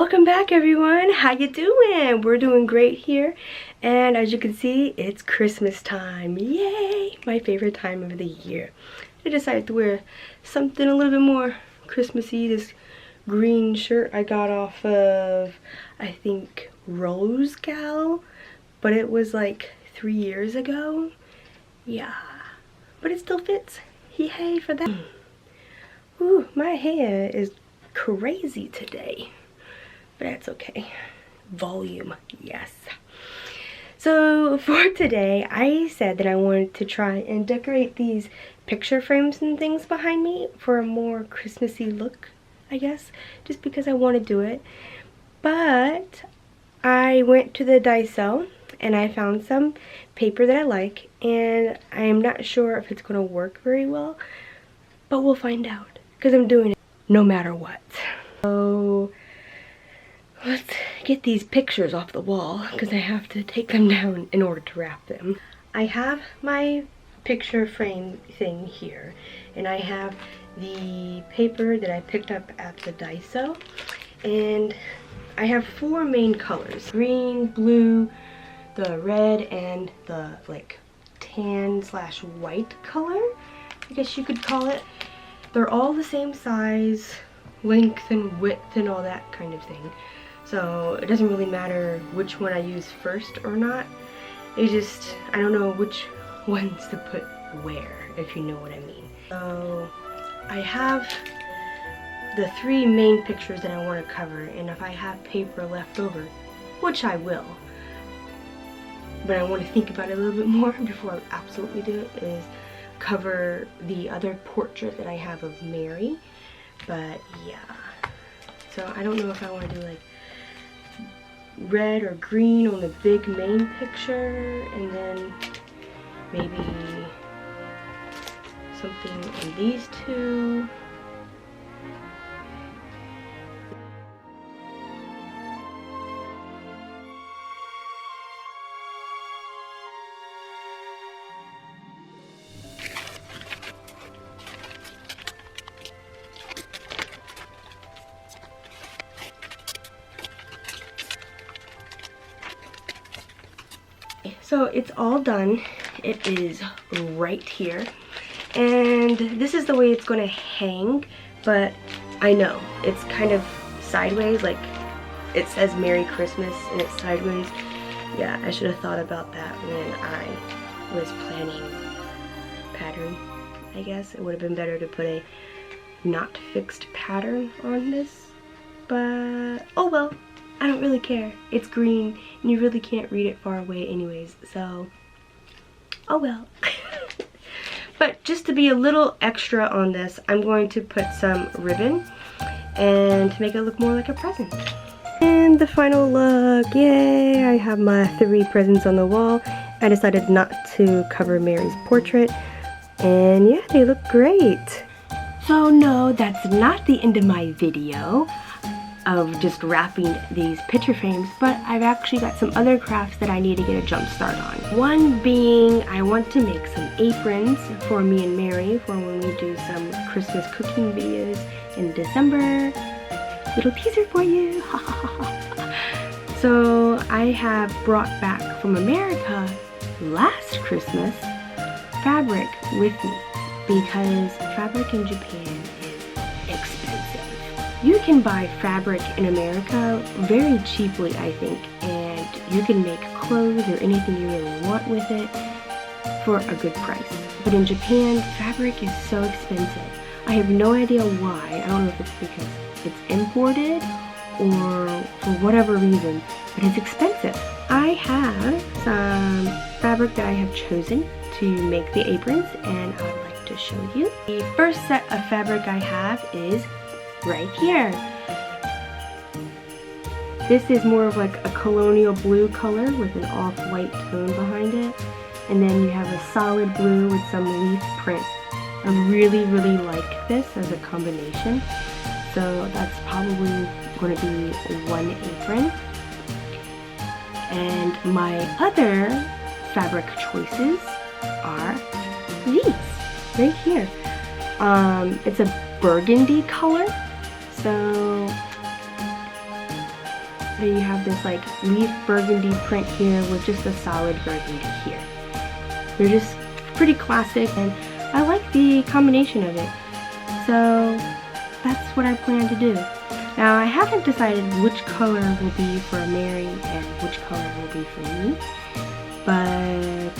Welcome back, everyone. How you doing? We're doing great here, and as you can see, it's Christmas time. Yay! My favorite time of the year. I decided to wear something a little bit more Christmassy. This green shirt I got off of, I think, Rose Gal, but it was like 3 years ago. Yeah, but it still fits. Yay for that. Ooh, my hair is crazy today, but that's okay. Volume, yes. So for today, I said that I wanted to try and decorate these picture frames and things behind me for a more Christmassy look, I guess, just because I want to do it. But I went to the Daiso and I found some paper that I like, and I'm not sure if it's going to work very well, but we'll find out because I'm doing it no matter what. So let's get these pictures off the wall because I have to take them down in order to wrap them. I have my picture frame thing here, and I have the paper that I picked up at the Daiso, and I have 4 main colors: green, blue, the red, and the like tan slash white color, I guess you could call it. They're all the same size, length and width and all that kind of thing. So it doesn't really matter which one I use first or not. It just, I don't know which ones to put where, if you know what I mean. So I have the 3 main pictures that I want to cover, and if I have paper left over, which I will, but I want to think about it a little bit more before I absolutely do it, is cover the other portrait that I have of Mary. But yeah, so I don't know if I want to do like red or green on the big main picture, and then maybe something on these 2. So it's all done. It is right here, and this is the way it's going to hang, but I know it's kind of sideways, like it says Merry Christmas and it's sideways. Yeah, I should have thought about that when I was planning pattern. I guess it would have been better to put a not fixed pattern on this, but oh well. I don't really care. It's green and you really can't read it far away anyways, so oh well. But just to be a little extra on this, I'm going to put some ribbon and to make it look more like a present. And the final look, yay! I have my 3 presents on the wall. I decided not to cover Mary's portrait, and yeah, they look great. So no, that's not the end of my video of just wrapping these picture frames, but I've actually got some other crafts that I need to get a jump start on. One being, I want to make some aprons for me and Mary for when we do some Christmas cooking videos in December. Little teaser for you. So I have brought back from America last Christmas fabric with me, because fabric in Japan is expensive. You can buy fabric in America very cheaply, I think, and you can make clothes or anything you really want with it for a good price. But in Japan, fabric is so expensive. I have no idea why. I don't know if it's because it's imported or for whatever reason, but it's expensive. I have some fabric that I have chosen to make the aprons, and I would like to show you. The first set of fabric I have is right here. This is more of like a colonial blue color with an off-white tone behind it, and then you have a solid blue with some leaf print. I really like this as a combination, so that's probably going to be one apron. And my other fabric choices are these right here. It's a burgundy color, so So you have this like leaf burgundy print here with just a solid burgundy here. They're just pretty classic and I like the combination of it. So that's what I plan to do. Now I haven't decided which color will be for Mary and which color will be for me. But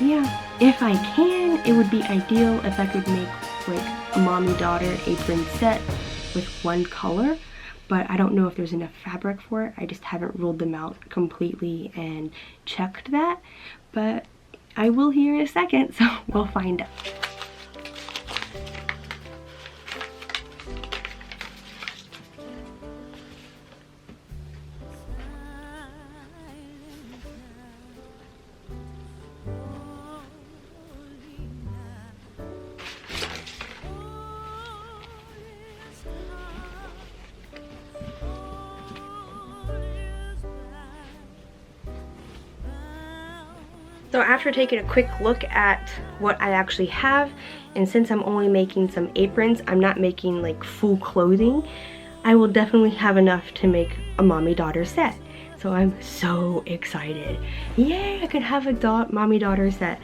yeah, if I can, it would be ideal if I could make like a mommy-daughter apron set with one color. But I don't know if there's enough fabric for it. I just haven't ruled them out completely and checked that. But I will here in a second, so we'll find out. So after taking a quick look at what I actually have, and since I'm only making some aprons, I'm not making like full clothing, I will definitely have enough to make a mommy-daughter set. So I'm so excited. Yay, I could have a mommy-daughter set.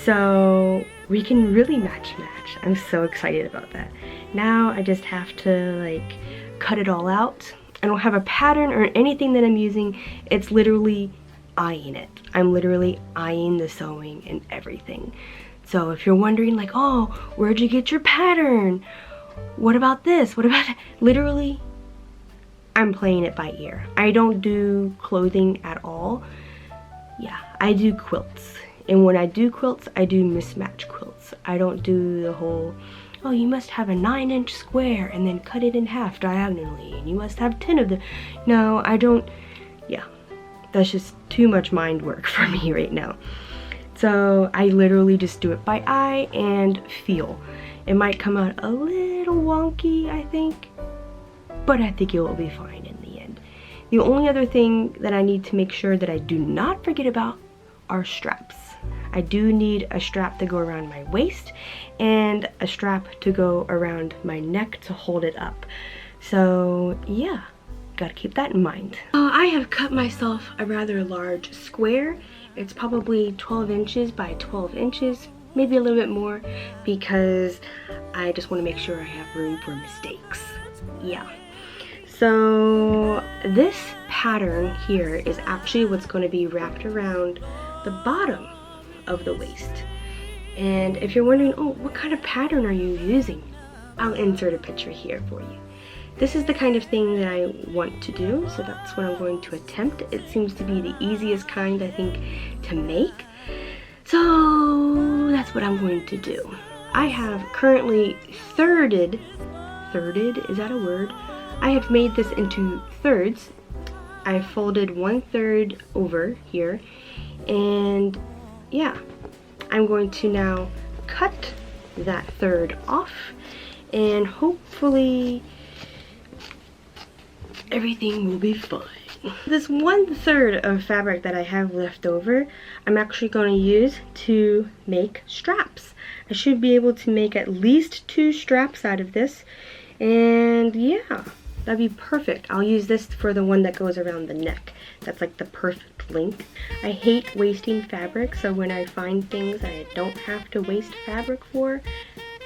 So we can really match. I'm so excited about that. Now I just have to like cut it all out. I don't have a pattern or anything that I'm using. It's literally eyeing it. I'm literally eyeing the sewing and everything. So if you're wondering like, oh, where'd you get your pattern? What about this? What about that? Literally, I'm playing it by ear. I don't do clothing at all. Yeah, I do quilts. And when I do quilts, I do mismatch quilts. I don't do the whole, oh, you must have a 9-inch square and then cut it in half diagonally. And you must have 10 of them. No, I don't. Yeah. That's just too much mind work for me right now. So I literally just do it by eye and feel. It might come out a little wonky, I think, but I think it will be fine in the end. The only other thing that I need to make sure that I do not forget about are straps. I do need a strap to go around my waist and a strap to go around my neck to hold it up. So yeah. Gotta keep that in mind. I have cut myself a rather large square. It's probably 12 inches by 12 inches, maybe a little bit more, because I just want to make sure I have room for mistakes. Yeah. So this pattern here is actually what's going to be wrapped around the bottom of the waist. And if you're wondering, oh, what kind of pattern are you using? I'll insert a picture here for you. This is the kind of thing that I want to do, so that's what I'm going to attempt. It seems to be the easiest kind, I think, to make. So that's what I'm going to do. I have currently thirded, is that a word? I have made this into thirds. I folded 1/3 over here, and yeah, I'm going to now cut that third off, and hopefully everything will be fine. This 1/3 of fabric that I have left over, I'm actually going to use to make straps. I should be able to make at least 2 straps out of this, and yeah, that'd be perfect. I'll use this for the one that goes around the neck. That's like the perfect length. I hate wasting fabric, so when I find things I don't have to waste fabric for,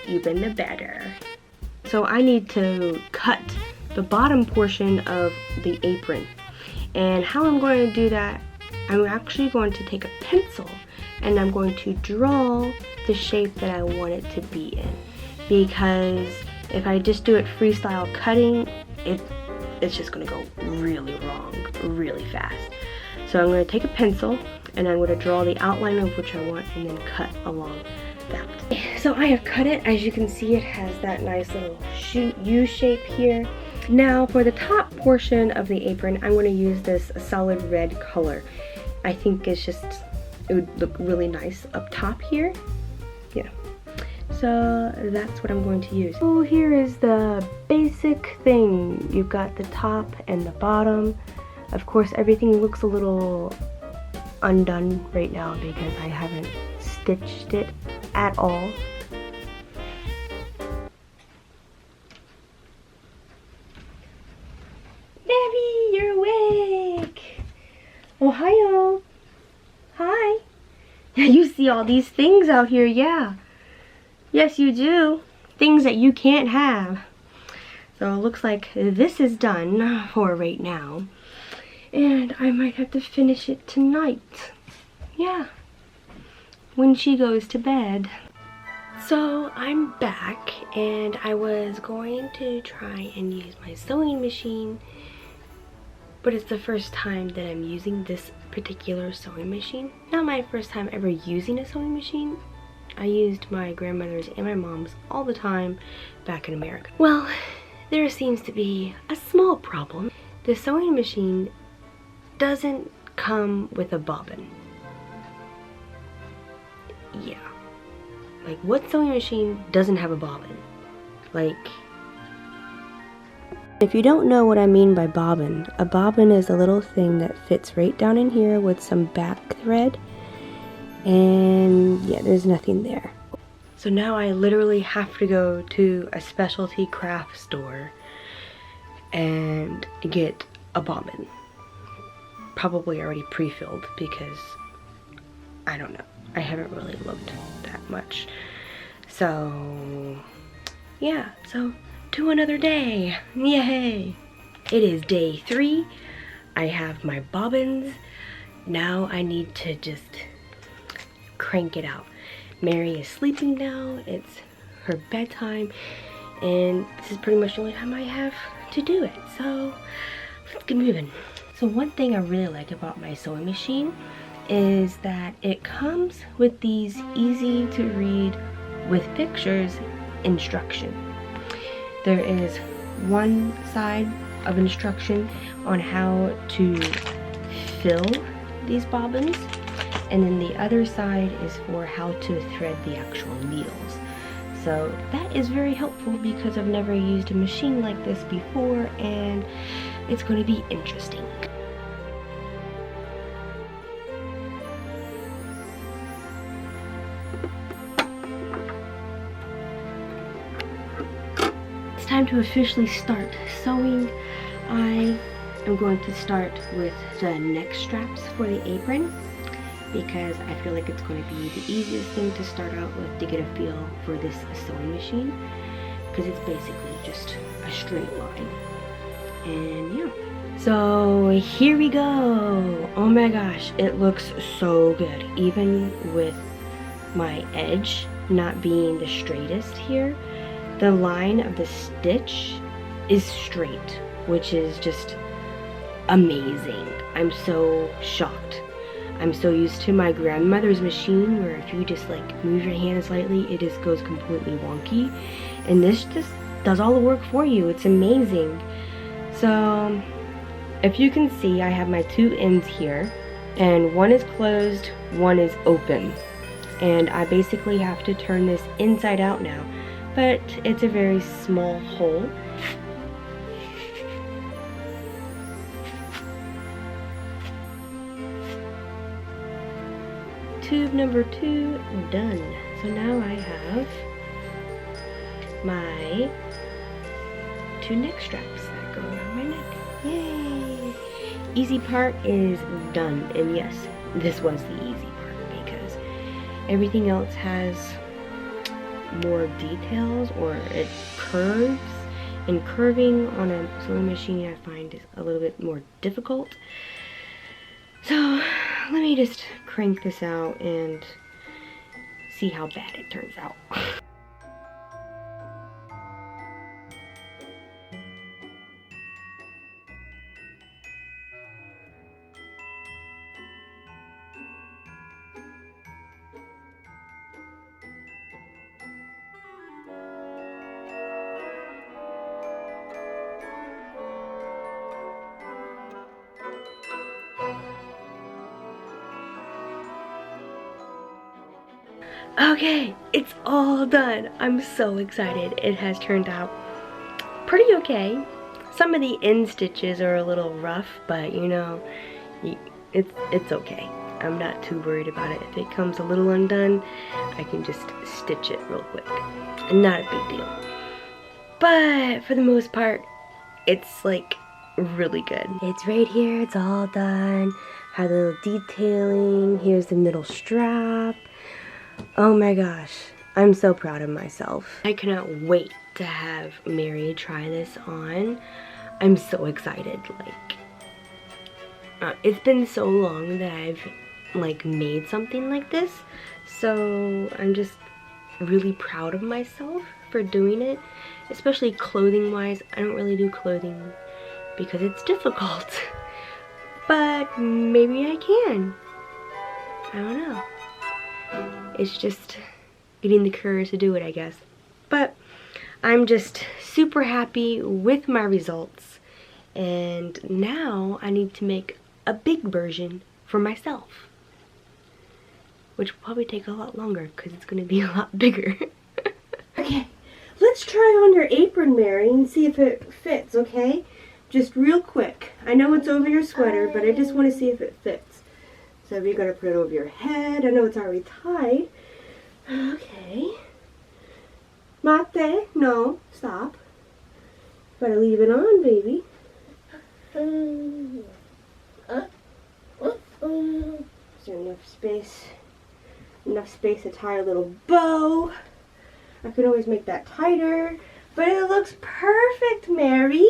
even the better. So I need to cut the bottom portion of the apron, and how I'm going to do that, I'm actually going to take a pencil and I'm going to draw the shape that I want it to be in, because if I just do it freestyle cutting, it's just going to go really wrong really fast. So I'm going to take a pencil and I'm going to draw the outline of which I want and then cut along that. So I have cut it. As you can see, it has that nice little U shape here. Now for the top portion of the apron, I'm going to use this solid red color. I think it's just, it would look really nice up top here. Yeah. So that's what I'm going to use. So here is the basic thing. You've got the top and the bottom. Of course, everything looks a little undone right now because I haven't stitched it at all. Baby, you're away! Ohio. Hi. You see all these things out here, yeah. Yes, you do. Things that you can't have. So it looks like this is done for right now. And I might have to finish it tonight. Yeah. When she goes to bed. So I'm back, and I was going to try and use my sewing machine, but it's the first time that I'm using this particular sewing machine. Not my first time ever using a sewing machine. I used my grandmother's and my mom's all the time back in America. Well, there seems to be a small problem. The sewing machine doesn't come with a bobbin. Yeah. Like, what sewing machine doesn't have a bobbin? Like, if you don't know what I mean by bobbin, a bobbin is a little thing that fits right down in here with some back thread. And yeah, there's nothing there. So now I literally have to go to a specialty craft store and get a bobbin. Probably already pre-filled because I don't know. I haven't really looked that much. So yeah, so to another day. Yay! It is day 3. I have my bobbins. Now I need to just crank it out. Mary is sleeping now. It's her bedtime, and this is pretty much the only time I have to do it. So let's get moving. So one thing I really like about my sewing machine is that it comes with these easy to read with pictures instruction. There is one side of instruction on how to fill these bobbins, and then the other side is for how to thread the actual needles. So that is very helpful because I've never used a machine like this before, and it's going to be interesting. Time to officially start sewing. I am going to start with the neck straps for the apron because I feel like it's going to be the easiest thing to start out with to get a feel for this sewing machine, because it's basically just a straight line. And yeah, so here we go. Oh my gosh, it looks so good, even with my edge not being the straightest here. The line of the stitch is straight, which is just amazing. I'm so shocked. I'm so used to my grandmother's machine where if you just like move your hand slightly, it just goes completely wonky. And this just does all the work for you. It's amazing. So if you can see, I have my 2 ends here, and one is closed, one is open. And I basically have to turn this inside out now. But it's a very small hole. Tube number 2 done. So now I have my 2 neck straps that go around my neck. Yay! Easy part is done, and yes, this was the easy part because everything else has more details, or it curves, and curving on a sewing machine I find is a little bit more difficult. So let me just crank this out and see how bad it turns out. Okay, it's all done. I'm so excited. It has turned out pretty okay. Some of the end stitches are a little rough, but you know, it's okay. I'm not too worried about it. If it comes a little undone, I can just stitch it real quick. Not a big deal. But for the most part, it's like really good. It's right here, it's all done. Had a little detailing. Here's the middle strap. Oh my gosh, I'm so proud of myself. I cannot wait to have Mary try this on. I'm so excited. It's been so long that I've made something like this, so I'm just really proud of myself for doing it, especially clothing wise. I don't really do clothing because it's difficult, but maybe I can. I don't know. It's just getting the courage to do it, I guess. But I'm just super happy with my results, and now I need to make a big version for myself, which will probably take a lot longer because it's going to be a lot bigger. Okay, let's try on your apron, Mary, and see if it fits, okay? Just real quick. I know it's over your sweater, but I just want to see if it fits. So you're going to put it over your head. I know it's already tied. Okay. Mate, no, stop. Better leave it on, baby. Is there enough space? Enough space to tie a little bow. I could always make that tighter, but it looks perfect, Mary.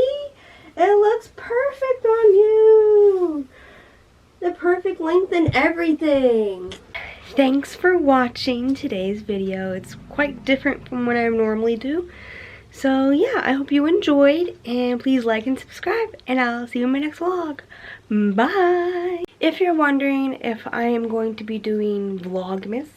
It looks perfect on you. The perfect length and everything. Thanks for watching today's video. It's quite different from what I normally do. So yeah, I hope you enjoyed, and please like and subscribe, and I'll see you in my next vlog. Bye! If you're wondering if I am going to be doing Vlogmas,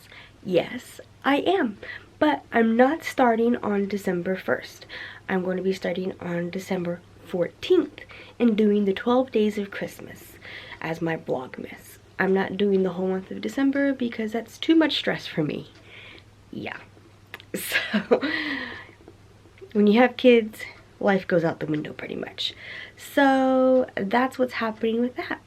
yes, I am. But I'm not starting on December 1st. I'm going to be starting on December 14th and doing the 12 days of Christmas as my Vlogmas. I'm not doing the whole month of December because that's too much stress for me. Yeah. So, when you have kids, life goes out the window pretty much. So, that's what's happening with that.